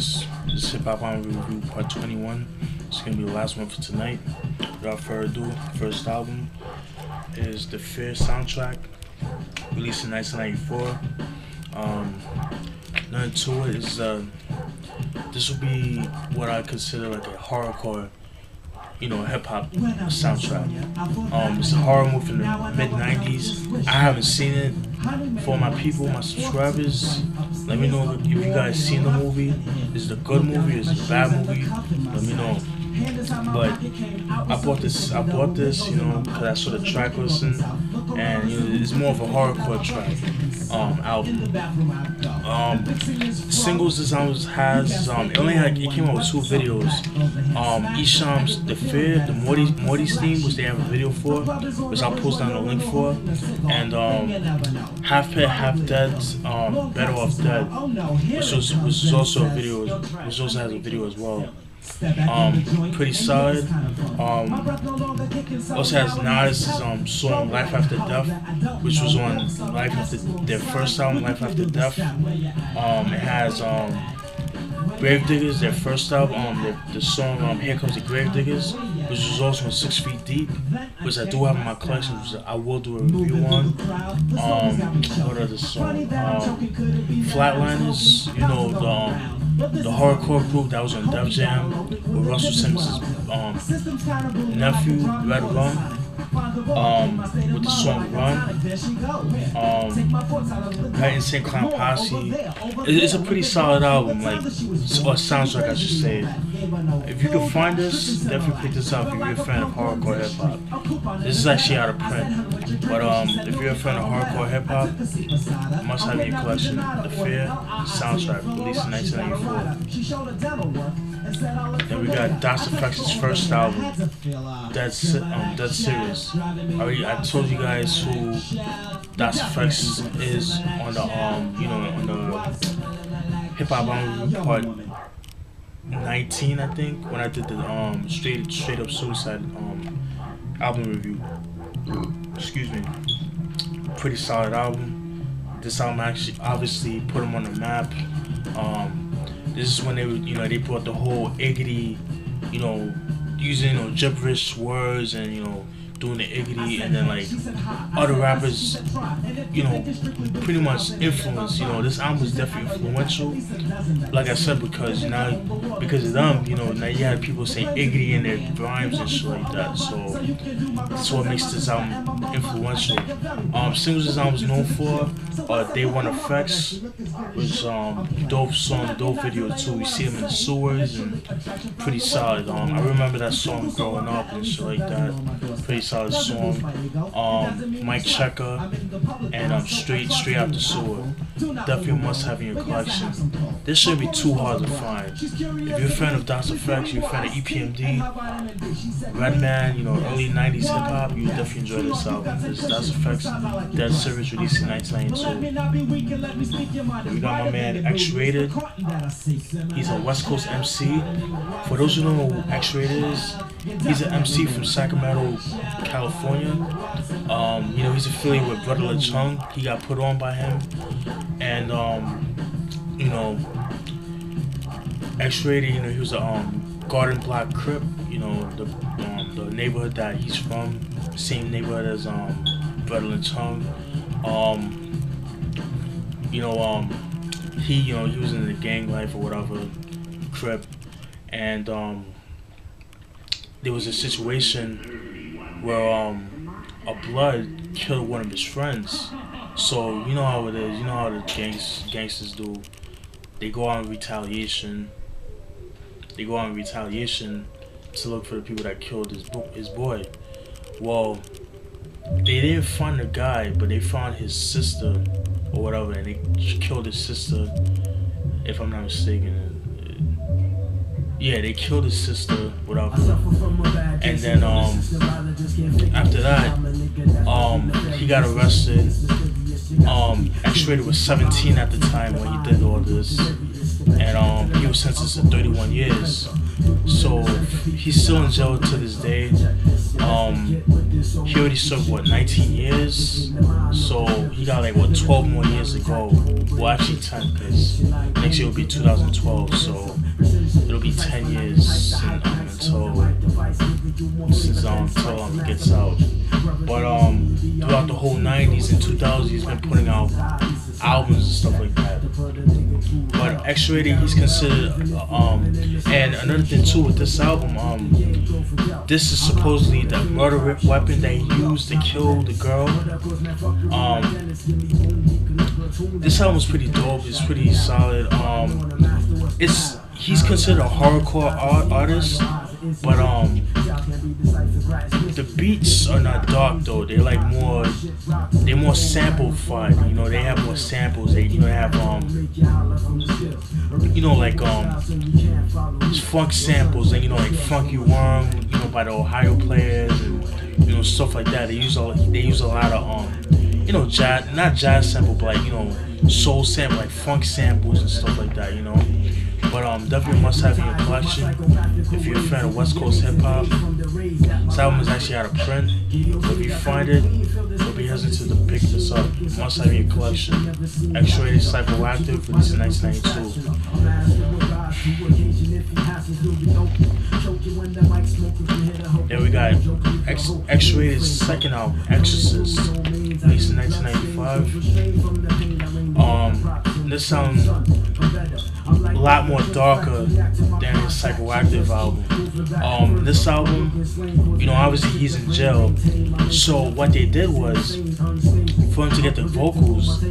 Serious. This is Hip Hop Album Review Part 21. It's going to be the last one for tonight. Without further ado, first album is the Fear soundtrack, released in 1994. Nothing to it is, this will be what I consider like a horrorcore, hip hop soundtrack. It's a horror movie from the mid-90s. I haven't seen it. For my people, my subscribers, let me know if you guys seen the movie. Is it a good movie? Is it a bad movie? Let me know. But I bought this, because I saw the track listing, and it's more of a horrorcore track album. Singles this album has, it came out with 2 videos. Esham's The Fear, the Morty's theme, which they have a video for, which I'll post down the link for, and Half Pet, Half Dead's Better Off Dead, which is also a video, which also has a video as well. Pretty solid. Also has Nas' song Life After Death, which was on their first album, Life After Death. It has Gravediggaz, their first album, the song Here Comes the Gravediggaz, which was also on 6 Feet Deep, which I do have in my collection, which I will do a review on. What other song? Flatliners, the horrorcore group that was on Def Jam with Russell Simmons' nephew, Red Rum, with the song Run. That Insane Clown Posse. It's a pretty solid album, or soundtrack I should say. If you can find this, definitely pick this up if you're a fan of hardcore hip hop. This is actually out of print, but if you're a fan of hardcore hip hop, you must have in your collection The Fear soundtrack, released in 1994. Then we got Dr Octagonecology's first album, Dead Serious. I told you guys who Dr Octagonecologyst is on the on the Hip Hop Album Part 19, I think, when I did the straight up Suicide album review. Excuse me. Pretty solid album. This album actually obviously put him on the map. This is when they brought the whole Iggity, using gibberish words and doing the Iggity, and then other rappers, pretty much influenced. This album was definitely influential. Like I said, because of them, now you had people saying Iggity in their rhymes and shit like that. So that's what makes this album influential. Singles this album was known for, Day One Effects, which dope song, dope video too. You see them in the sewers and pretty solid. I remember that song growing up and shit like that. Pretty solid song. Mike Checker and Straight Out the Sewer. Definitely must have in your collection. This shouldn't be too hard to find. If you're a fan of Dr Octagonecology, you're a fan of EPMD, Redman, early 90s hip hop, you would definitely enjoy this album. This is Dr Octagonecology's Dead Serious, released in 1992. We got my man X-Rated. He's a West Coast MC. For those who don't know who X-Rated is, he's an MC from Sacramento, California. He's affiliated with Brother LeChung. He got put on by him, and X-Rated, he was a Garden Block Crip. The neighborhood that he's from, same neighborhood as Brother LeChung. He was in the gang life or whatever, Crip, and there was a situation where a blood killed one of his friends. So you know how it is, how the gangsters do. They go on retaliation. They go on retaliation to look for the people that killed his boy. Well, they didn't find the guy, but they found his sister or whatever, and they killed his sister, if I'm not mistaken. Yeah, they killed his sister, whatever. And then after that, he got arrested. X-Rated was 17 at the time when he did all this, and he was sentenced to 31 years. So he's still in jail to this day. He already served what 19 years, so he got like what 12 more years to go. Well, actually 10, because next year will be 2012, so it'll be 10 years until he gets out. But throughout the whole 90s and 2000s, he's been putting out albums and stuff like that. But X-Rated, he's considered, and another thing too with this album, this is supposedly the murder weapon that he used to kill the girl. This album's pretty dope. It's pretty solid. He's considered a hardcore artist, but the beats are not dark though. They're like more sample-fied. You know, they have more samples. They have like funk samples and like Funky Worm, by the Ohio Players and stuff like that. They use a lot of jazz, not jazz sample, but like soul sample, like funk samples and stuff like that. But definitely must have in your collection if you're a fan of West Coast hip hop. This album is actually out of print. So if you find it, don't be hesitant to pick this up. Must have in your collection. X-Rated Psychoactive, released in 1992. Then we got X-Rated's second album, Xorcist, released in 1995. This sounds a lot more darker than his Psychoactive album. This album, obviously he's in jail, so what they did was, for him to get the vocals,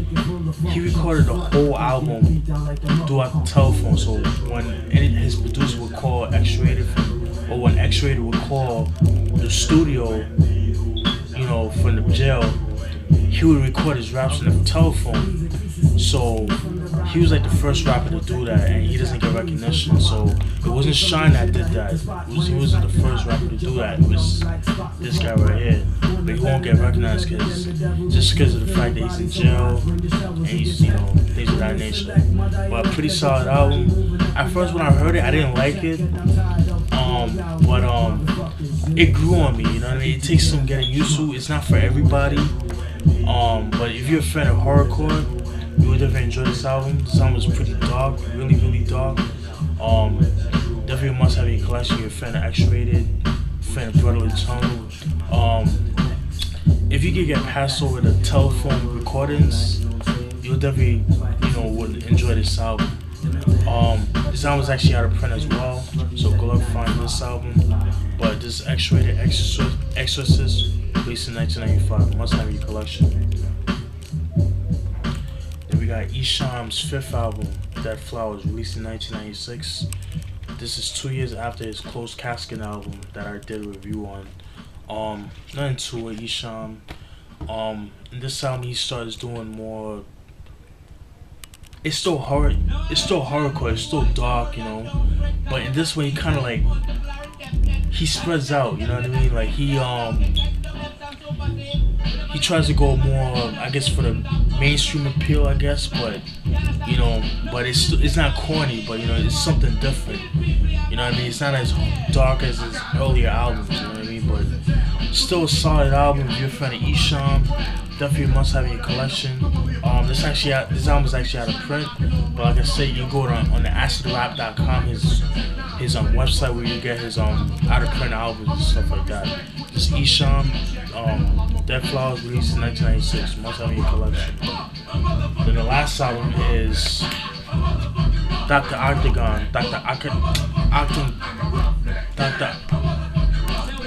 he recorded the whole album throughout the telephone. So when his producer would call X-Rated, or when X-Rated would call the studio, from the jail, he would record his raps on the telephone. So he was like the first rapper to do that, and he doesn't get recognition. So it wasn't Shine that did that. He wasn't the first rapper to do that. It was this guy right here. But he won't get recognized because of the fact that he's in jail and he's things of that nature. But a pretty solid album. At first when I heard it, I didn't like it. But it grew on me. You know what I mean? It takes some getting used to. It's not for everybody. But if you're a fan of horrorcore, you would definitely enjoy this album. This album is pretty dark, really, really dark. Definitely must have in your collection. You're a fan of X-Rated, fan of Brotherly Tone. If you could get past over the telephone recordings, you'll definitely, would enjoy this album. This album is actually out of print as well, so good luck finding this album. But this X-Rated Xorcist, released in 1995, must have in your collection. We got Esham's fifth album, Dead Flowerz, released in 1996. This is 2 years after his Closed Casket album that I did a review on. Nothing to it, Esham. In this album he starts doing more. It's still horror. It's still horrorcore. It's still dark, But in this way, he kind of like he spreads out. You know what I mean? Like he tries to go more, I guess, for the mainstream appeal, I guess, but but it's not corny, but it's something different. You know what I mean? It's not as dark as his earlier albums, you know what I mean? But still a solid album. If you're a fan of Esham, definitely must have in your collection. This album is actually out of print, but like I said, you can go on the acidrap.com, his website, where you get his out of print albums and stuff like that. This Esham, Dead Flowerz, released in 1996, must have in your collection. Then the last album is Dr.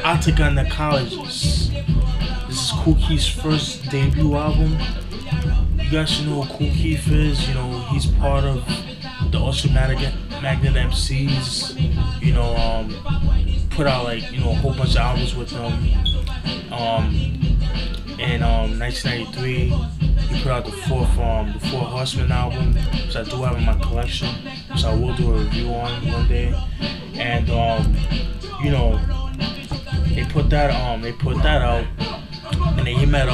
Octagonecologyst. This is Kool Keith's first debut album. You guys should know who Kool Keith is. He's part of the Ultramagnet MCs. Put out a whole bunch of albums with them. In 1993, he put out the Four Horsemen album, which I do have in my collection, which I will do a review on one day. And they put that out, and then he met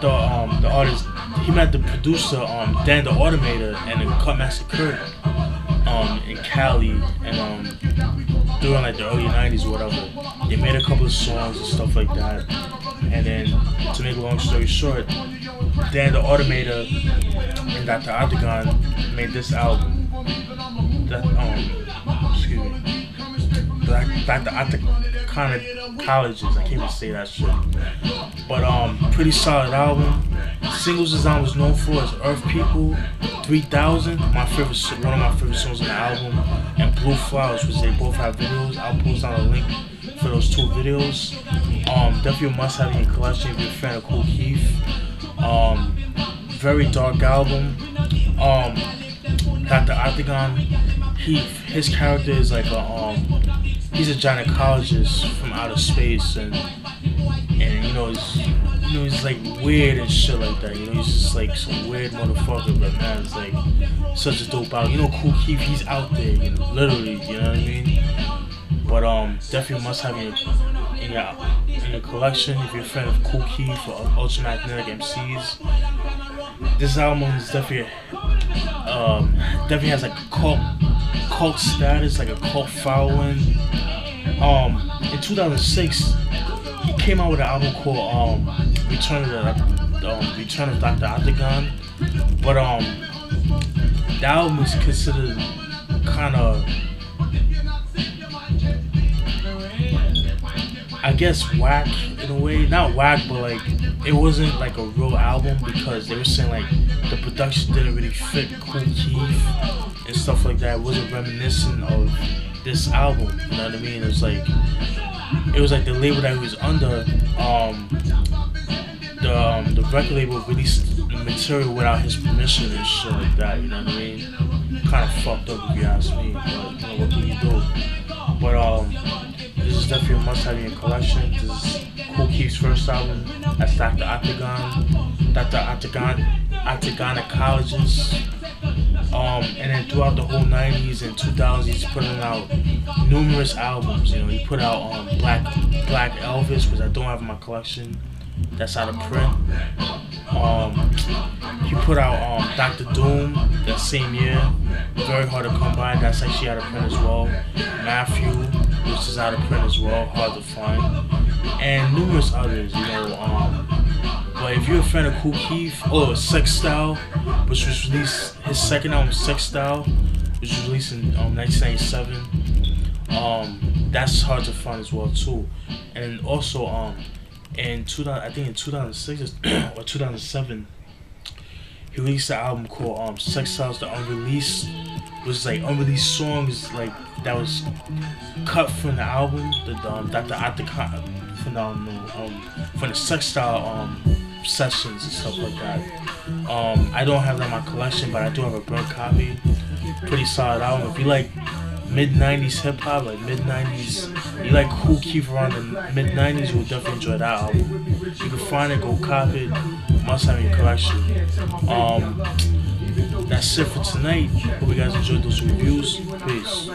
the artist. He met the producer, Dan the Automator, and the Cutmaster Kurt in Cali, and during like the early 90s or whatever. They made a couple of songs and stuff like that. And then, to make a long story short, Dan the Automator and Dr. Octagon made this album. Excuse me. Dr. Octagonecologyst. I can't even say that shit. But pretty solid album. Singles design was known for is Earth People, 3000, one of my favorite songs on the album, and Blue Flowers, which they both have videos. I'll post down a link for those 2 videos. Definitely a must-have in your collection if you're a fan of Kool Keith. Very dark album. Dr. Octagon, his character is like he's a gynecologist from outer space, and he's like weird and shit like that. He's just like some weird motherfucker, but man, it's like such a dope album. Kool Keith, he's out there, literally, you know what I mean? But definitely must have in your collection if you're a fan of Kool Keith or Ultramagnetic MCs. This album is definitely has like a cult status, like a cult following. In 2006, he came out with an album called Return of Dr. Octagon, but the album is considered kind of, I guess, whack in a way. Not whack, but like it wasn't like a real album because they were saying like the production didn't really fit Kool Keith and stuff like that. It wasn't reminiscent of this album, you know what I mean? It was like the label that he was under. The record label released material without his permission and shit like that, you know what I mean? Kind of fucked up if you ask me, but what can you do? But this is definitely a must-have in your collection. This is Kool Keith's first album. That's Dr. Octagonecologyst. And then throughout the whole 90s and 2000s, he's putting out numerous albums. He put out Black Elvis, which I don't have in my collection. That's out of print. He put out Dr. Doom that same year. Very hard to come by. That's actually out of print as well. Matthew, which is out of print as well. Hard to find. And numerous others, But if you're a fan of Kool Keith, Sex Style, which was released, his second album, Sex Style, which was released in 1997, that's hard to find as well too. And also, in 2006 or 2007, he released an album called Sex Styles The Unreleased, which is like unreleased songs like that was cut from the album, the Dr. Octagon from the Sex Style sessions and stuff like that. I don't have that in my collection, but I do have a burnt copy. Pretty solid album. If you like mid-90s hip-hop, like mid-90s, you like Kool Keith around the mid-90s, you will definitely enjoy that album. You can find it, go cop it, must have in your collection. That's it for tonight. Hope you guys enjoyed those reviews. Peace.